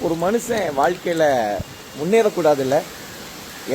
ஒரு மனுஷன் வாழ்க்கையில முன்னேறக்கூடாதுல்ல,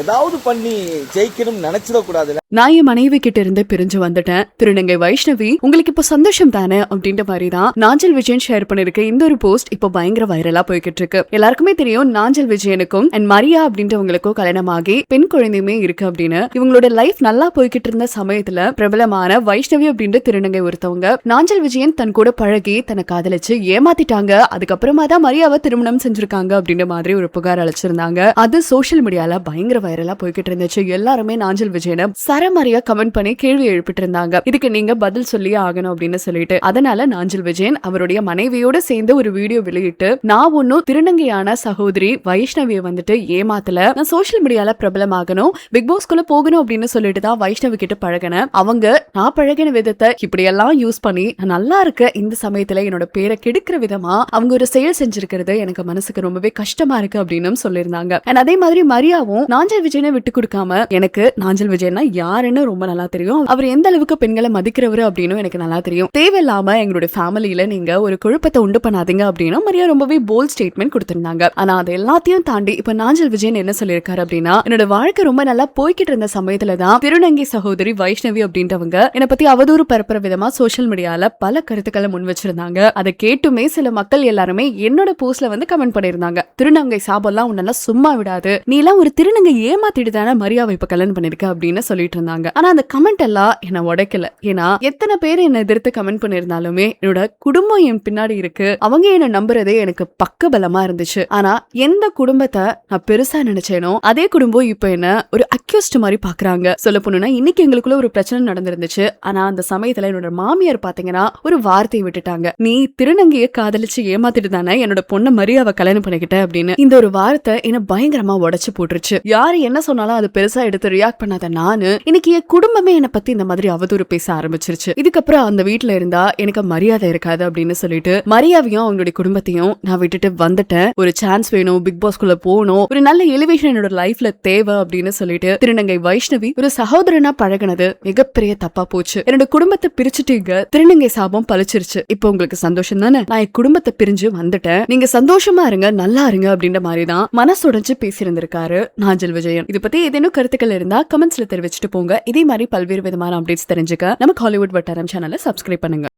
ஏதாவது பண்ணி ஜெயிக்கணும்னு நினைச்சிடக்கூடாதுல்ல. நான் என் மனைவி கிட்ட இருந்து பிரிஞ்சு வந்துட்டேன். திருநங்கை வைஷ்ணவி உங்களுக்கு இப்ப சந்தோஷம் தானே அப்படின்ற மாதிரி தான் நாஞ்சல் விஜயன் ஷேர் பண்ணிருக்க இந்த ஒரு போஸ்ட் இப்போ பயங்கர வைரலா போய்கிட்டு இருக்கு. எல்லாருக்குமே தெரியும் நாஞ்சல் விஜயனுக்கும் அண்ட் மரியா அப்படின்றவங்களுக்கும் கல்யாணமாகி பெண் குழந்தையுமே இருக்கு அப்படின்னு. இவங்களோட லைஃப் நல்லா போய்கிட்டு இருந்த சமயத்துல பிரபலமான வைஷ்ணவி அப்படின்ற திருநங்கை ஒருத்தவங்க நாஞ்சல் விஜயன் தன் கூட பழகி தன்னை காதலிச்சு ஏமாத்திட்டாங்க, அதுக்கப்புறமா தான் மரியாவை திருமணம் செஞ்சிருக்காங்க அப்படின்ற மாதிரி ஒரு புகார் அளிச்சிருந்தாங்க. அது சோசியல் மீடியால பயங்கர வைரலா போய்கிட்டு இருந்துச்சு. எல்லாருமே நாஞ்சல் விஜயனை சரமாரியா கமெண்ட் பண்ணி கேள்வி எழுப்பிட்டு இருந்தாங்க. இதுக்கு நீங்க பதில் சொல்லியே ஆகணும் அப்படின்னு சொல்லிட்டு. அதனால நாஞ்சல் விஜயன் அவருடைய மனைவியோட சேர்ந்து ஒரு வீடியோ வெளியிட்டு, நான் ஒன்னும் திருநங்கையான சகோதரி வைஷ்ணவியை வந்துட்டு ஏமாத்தல, நான் சோசியல் மீடியால பிரபலமாகணும், பிக் பாஸ்குள்ள போகணும் அப்படின்னு சொல்லிட்டு தான் வைஷ்ணவி கிட்ட பழகினேன். அவங்க நான் பழகின விதத்தை இப்படியெல்லாம் யூஸ் பண்ணி நான் நல்லா இருக்க இந்த சமயத்துல என்னோட பேரை கெடுக்கிற விதமா அவங்க ஒரு செயல் செஞ்சிருக்கிறது எனக்கு மனசுக்கு ரொம்பவே கஷ்டமா இருக்கு அப்படின்னு சொல்லியிருந்தாங்க. அதே மாதிரி மரியாவும் நாஞ்சல் விஜயனை விட்டு கொடுக்காம, எனக்கு நாஞ்சல் விஜயன்னா யாருன்னு ரொம்ப நல்லா தெரியும், அவர் எந்த அளவுக்கு பெண்களை மதிக்கிறவரு அப்படின்னு எனக்கு நல்லா தெரியும், தேவையில்லாம எங்களுடைய ஃபேமிலியில நீங்க ஒரு குழப்பத்தை உண்டு பண்ணாதீங்க அப்படின்னு மரியா ரொம்பவே போல்ட் ஸ்டேட்மெண்ட் கொடுத்திருந்தாங்க. ஆனா அது எல்லாத்தையும் தாண்டி இப்ப நாஞ்சல் விஜயன் என்ன சொல்லியிருக்காரு அப்படின்னா, என்னோட வாழ்க்கை ரொம்ப நல்லா போய்கிட்டு இருந்த சமயத்துலதான் திருநங்கை சகோதரி வைஷ்ணவி அப்படின்றவங்க என்னை பத்தி அவதூறு பரப்புற விதமா சோசியல் மீடியால பல கருத்துக்களை முன் வச்சிருந்தாங்க. அதை கேட்டுமே சில மக்கள் எல்லாருமே என்னோட போஸ்ட்ல வந்து கமெண்ட் பண்ணிருந்தாங்க, திருநங்கை சாபம்லாம் உன்னெல்லாம் சும்மா விடாது, நீ எல்லாம் ஒரு திருநங்கை ஏமாத்திட்டு தானே மரியாவை இப்ப கல்யாணம் பண்ணிருக்க அப்படின்னு சொல்லிட்டு இருந்தாங்க. ஆனா அந்த கமெண்ட் எல்லாம் என்ன உடைக்கல. ஏன்னா எத்தனை பேர் என்ன எதிர்த்து கமெண்ட் பண்ணிருந்தாலுமே என்னோட குடும்பம் என் பின்னாடி இருக்கு, அவங்க என்ன நம்புறதே எனக்கு பக்க பலமா இருந்துச்சு. ஆனா எந்த குடும்பத்தை நான் பெருசா நினைச்சேனோ அதே குடும்பம் இப்ப என்ன ஒரு அக்யூஸ்ட் மாதிரி பாக்குறாங்க. சொல்ல போனா இன்னைக்கு எங்களுக்குள்ள ஒரு பிரச்சனை நடந்துருந்துச்சு. ஆனா அந்த சமயத்துல என்னோட மாமியார் பாத்தீங்கன்னா ஒரு வார்த்தையை விட்டுட்டாங்க, நீ திருநங்கையை காதலிச்சு ஏமாத்திட்டு தானே என்னோட பொண்ணை மரியாவை கல்யாணம் பண்ணிக்கிட்ட அப்படின்னு. இந்த ஒரு வார்த்தை என்ன பயங்கரமா உடைச்சு போட்டுருச்சு. யாரு என்ன சொன்னாலும் அது பெருசா எடுத்து ரியாக்ட் பண்ணாத நானு இன்னைக்கு என் குடும்பமே என்ன பத்தி இந்த மாதிரி அவதூறு பேச ஆரம்பிச்சிருச்சு. இதுக்கப்புறம் அந்த வீட்டுல இருந்தா எனக்கு மரியாதை இருக்காது அப்படின்னு சொல்லிட்டு மரியாதையும் அவங்களுடைய குடும்பத்தையும் நான் விட்டுட்டு வந்துட்டேன். ஒரு சான்ஸ் வேணும், பிக் பாஸ்குள்ள போகணும், ஒரு நல்ல எலிவேஷன் என்னோட லைஃப்ல தேவை அப்படின்னு சொல்லிட்டு திருநங்கை வைஷ்ணவி ஒரு சகோதரனா பழகினது மிகப்பெரிய தப்பா போச்சு. என்னோட குடும்பத்தை பிரிச்சுட்டீங்க, திருநங்கை சாபம் பழிச்சிருச்சு, இப்போ உங்களுக்கு சந்தோஷம் தானே, நான் என் குடும்பத்தை பிரிஞ்சு வந்துட்டேன், நீங்க சந்தோஷமா இருங்க, நல்லா இருங்க அப்படின்ற மாதிரி தான் மனசுடைஞ்சு பேசியிருந்திருக்காரு நாஞ்சல் விஜயன். இதை பத்தி ஏதேனும் கருத்துக்கள் இருந்தா கமெண்ட்ஸ்ல தெரிவிச்சுட்டு போங்க. இதே மாதிரி பல்வேறு விதமான அப்டேட்ஸ் தெரிஞ்சுக்க நமக்கு ஹாலிவுட் வட்டாரம் சேனலை சப்ஸ்கிரைப் பண்ணுங்க.